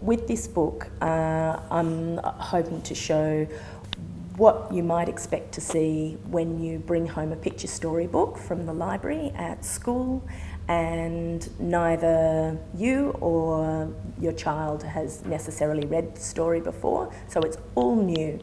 with this book, I'm hoping to show what you might expect to see when you bring home a picture storybook from the library at school, and neither you or your child has necessarily read the story before, so it's all new.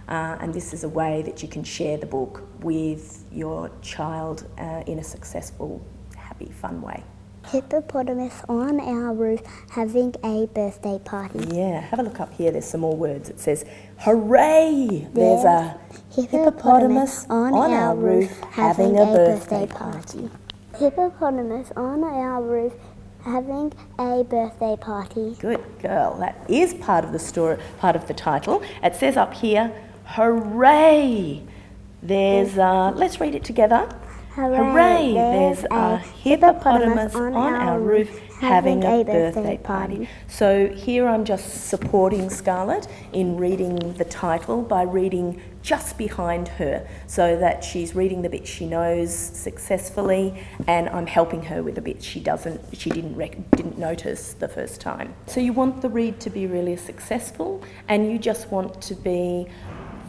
And this is a way that you can share the book with your child in a successful, happy, fun way. Hippopotamus on our roof having a birthday party. Yeah, have a look up here. There's some more words. It says, hooray! There's a hippopotamus on our roof having a birthday party. Hippopotamus on our roof having a birthday party. Good girl. That is part of the story, part of the title. It says up here, hooray! There's let's read it together. Hooray! There's a hippopotamus on our roof having a birthday party. So here I'm just supporting Scarlett in reading the title by reading just behind her, so that she's reading the bit she knows successfully, and I'm helping her with the bit she didn't notice the first time. So you want the read to be really successful, and you just want to be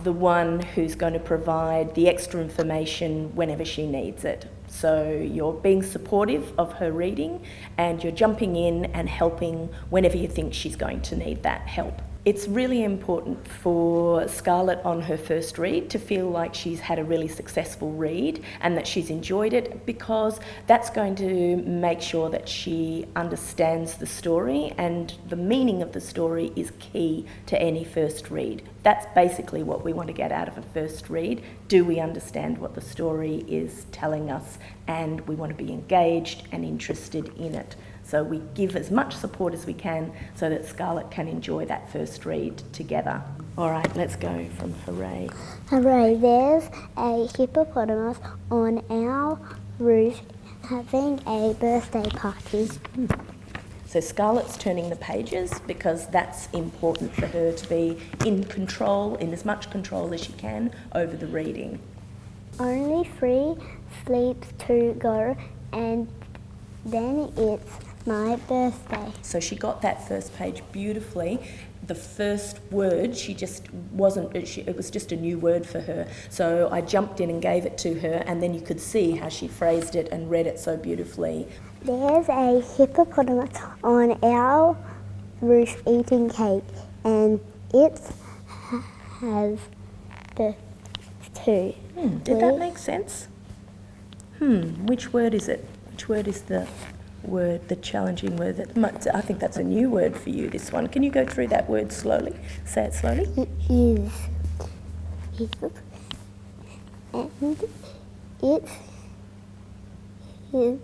the one who's going to provide the extra information whenever she needs it. So you're being supportive of her reading, and you're jumping in and helping whenever you think she's going to need that help. It's really important for Scarlett on her first read to feel like she's had a really successful read and that she's enjoyed it, because that's going to make sure that she understands the story, and the meaning of the story is key to any first read. That's basically what we want to get out of a first read. Do we understand what the story is telling us? And we want to be engaged and interested in it. So we give as much support as we can so that Scarlett can enjoy that first read together. All right, let's go from hooray. Hooray, there's a hippopotamus on our roof having a birthday party. So Scarlett's turning the pages because that's important for her to be in control, in as much control as she can over the reading. Only 3 sleeps to go, and then it's my birthday. So she got that first page beautifully. The first word, it was just a new word for her. So I jumped in and gave it to her, and then you could see how she phrased it and read it so beautifully. There's a hippopotamus on our roof eating cake, and it has birth too. Did that make sense? Which word is it? Which word is the word, the challenging word? I think that's a new word for you, this one. Can you go through that word slowly? Say it slowly. It is. And it's his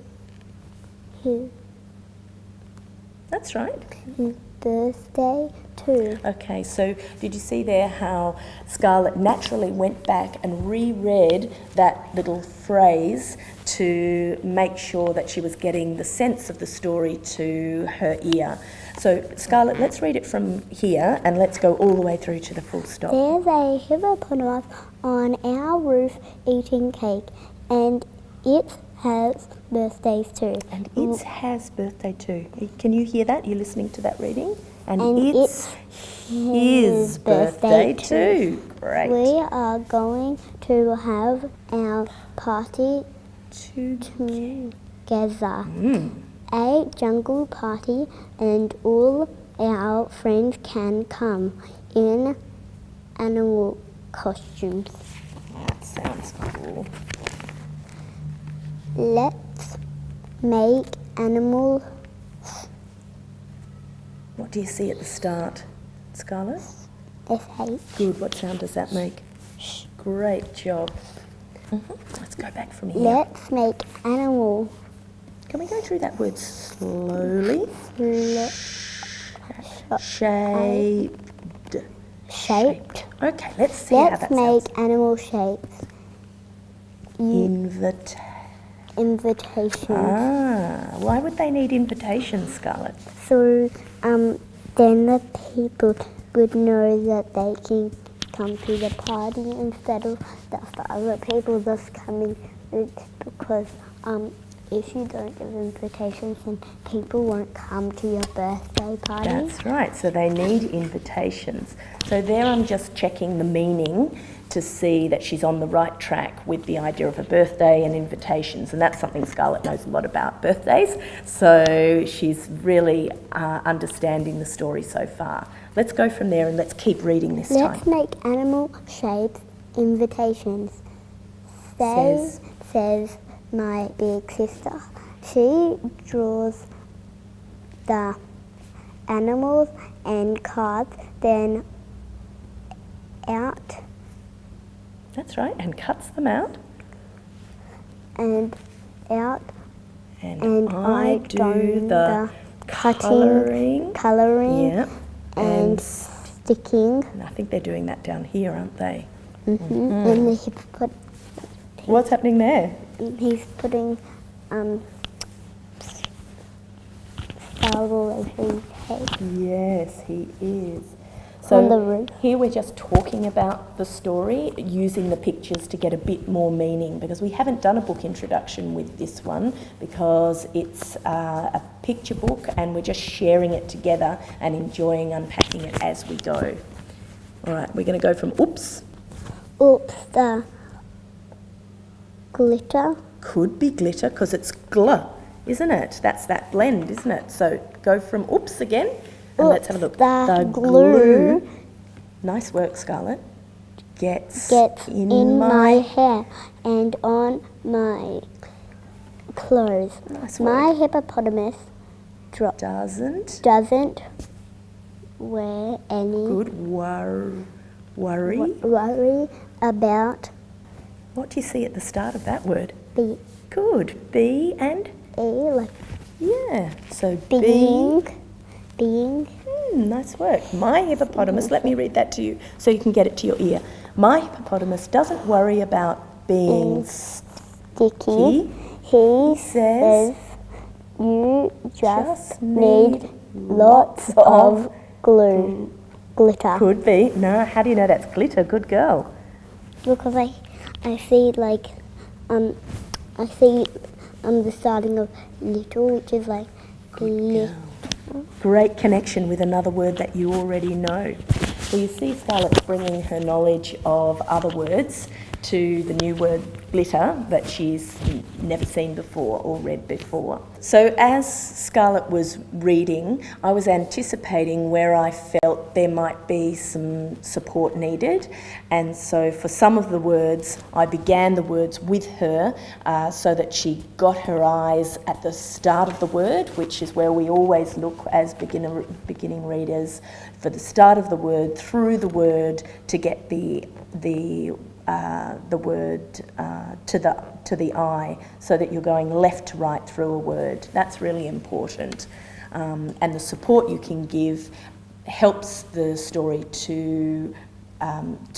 That's right. His birthday too. Okay, so did you see there how Scarlett naturally went back and reread that little phrase to make sure that she was getting the sense of the story to her ear? So Scarlett, let's read it from here and let's go all the way through to the full stop. There's a hippopotamus on our roof eating cake, and it has birthdays too. And it has birthday too. Can you hear that? You're listening to that reading? And it's his birthday too. Great. We are going to have our party together. A jungle party, and all our friends can come in animal costumes. That sounds cool. Let's make animals. What do you see at the start, Scarlett? S-H. Good. What sound does that make? Great job. Let's go back from here. Let's make animal. Can we go through that word slowly? Shaped. Okay, let's see how that sounds. Let's make animal shapes. Invitation. Why would they need invitations, Scarlett? So then the people would know that they can come to the party instead of the other people just coming, because if you don't give invitations, then people won't come to your birthday party. That's right, so they need invitations. So there I'm just checking the meaning to see that she's on the right track with the idea of a birthday and invitations, and that's something Scarlett knows a lot about, birthdays, so she's really understanding the story so far. Let's go from there and let's keep reading this time. Let's make animal shaped invitations. Says my big sister. She draws the animals and cards, then out. That's right, and cuts them out. And out. And I do the colouring yeah, and sticking. And I think they're doing that down here, aren't they? And he put. What's happening there? He's putting sparkle over his head. Yes, he is. On the roof. Here we're just talking about the story, using the pictures to get a bit more meaning, because we haven't done a book introduction with this one because it's a picture book and we're just sharing it together and enjoying unpacking it as we go. All right, we're going to go from oops. Oops, the glitter. Could be glitter because it's gl, isn't it? That's that blend, isn't it? So go from oops again. And let's have a look. The glue. Nice work, Scarlett. Gets in my hair and on my clothes. Nice My work. hippopotamus Doesn't wear any good worry. worry about What do you see at the start of that word? be Good. Be and like yeah. So being nice work. My hippopotamus, let me read that to you so you can get it to your ear. My hippopotamus doesn't worry about being sticky. He says you just need lots of glitter. Could be. No, how do you know that's glitter? Good girl. Because I see like the starting of little, which is like little. Great connection with another word that you already know. Well, you see Scarlett's bringing her knowledge of other words to the new word glitter that she's never seen before or read before. So as Scarlett was reading, I was anticipating where I felt there might be some support needed, and so for some of the words I began the words with her so that she got her eyes at the start of the word, which is where we always look as beginning readers, for the start of the word, through the word, to get the word to the eye, so that you're going left to right through a word. That's really important. And the support you can give helps the story to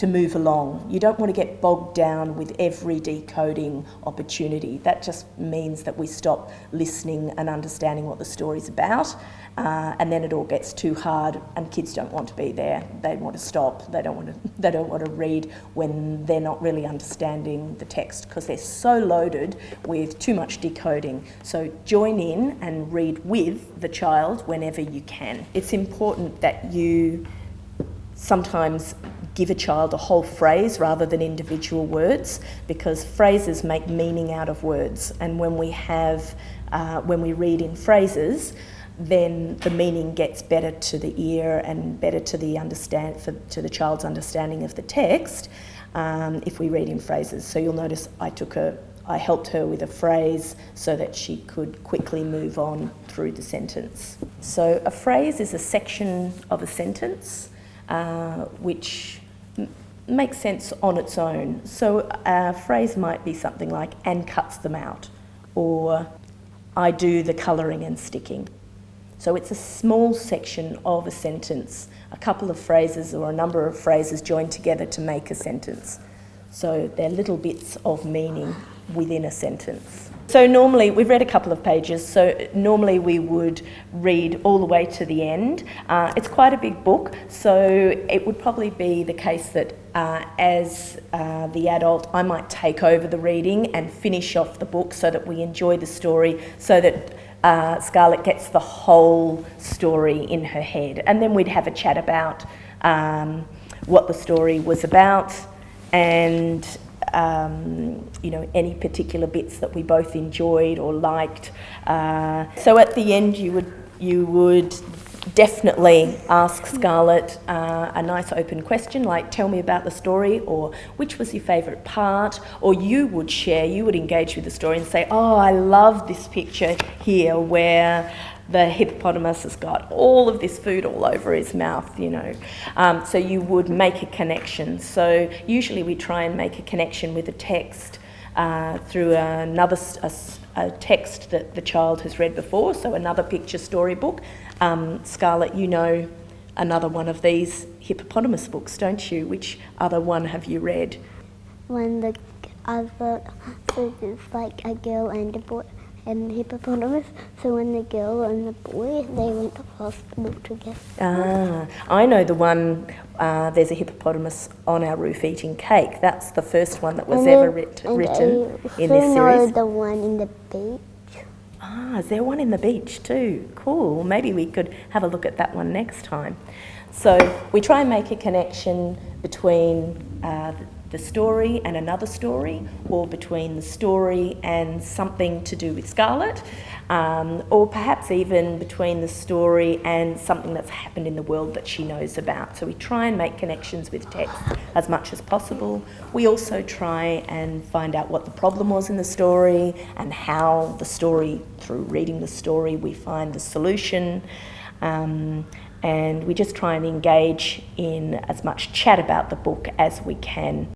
move along. You don't want to get bogged down with every decoding opportunity. That just means that we stop listening and understanding what the story's about, and then it all gets too hard and kids don't want to be there. They want to stop. They don't want to read when they're not really understanding the text, because they're so loaded with too much decoding. So join in and read with the child whenever you can. It's important that you sometimes give a child a whole phrase rather than individual words, because phrases make meaning out of words, and when we read in phrases, then the meaning gets better to the ear and better to the child's understanding of the text if we read in phrases. So you'll notice I helped her with a phrase so that she could quickly move on through the sentence. So a phrase is a section of a sentence which makes sense on its own. So a phrase might be something like, and cuts them out, or I do the colouring and sticking. So it's a small section of a sentence, a couple of phrases or a number of phrases joined together to make a sentence. So they're little bits of meaning within a sentence. So normally, we've read a couple of pages, so normally we would read all the way to the end. It's quite a big book, so it would probably be the case that as the adult, I might take over the reading and finish off the book so that we enjoy the story, so that Scarlett gets the whole story in her head. And then we'd have a chat about what the story was about and any particular bits that we both enjoyed or liked. So at the end, you would definitely ask Scarlett a nice open question like, tell me about the story, or which was your favourite part, or you would engage with the story and say, oh, I love this picture here where the hippopotamus has got all of this food all over his mouth, So you would make a connection. So usually we try and make a connection with a text through a text that the child has read before, so another picture storybook. Scarlett, you know another one of these hippopotamus books, don't you? Which other one have you read? So there's like a girl and a boy and the hippopotamus. So when the girl and the boy, they went to hospital together. I know the one, there's a hippopotamus on our roof eating cake. That's the first one that was ever written in this series. I know the one in the beach. Is there one in the beach too? Cool. Maybe we could have a look at that one next time. So we try and make a connection between the story and another story, or between the story and something to do with Scarlett, or perhaps even between the story and something that's happened in the world that she knows about. So we try and make connections with text as much as possible. We also try and find out what the problem was in the story and how the story, through reading the story, we find the solution. And we just try and engage in as much chat about the book as we can.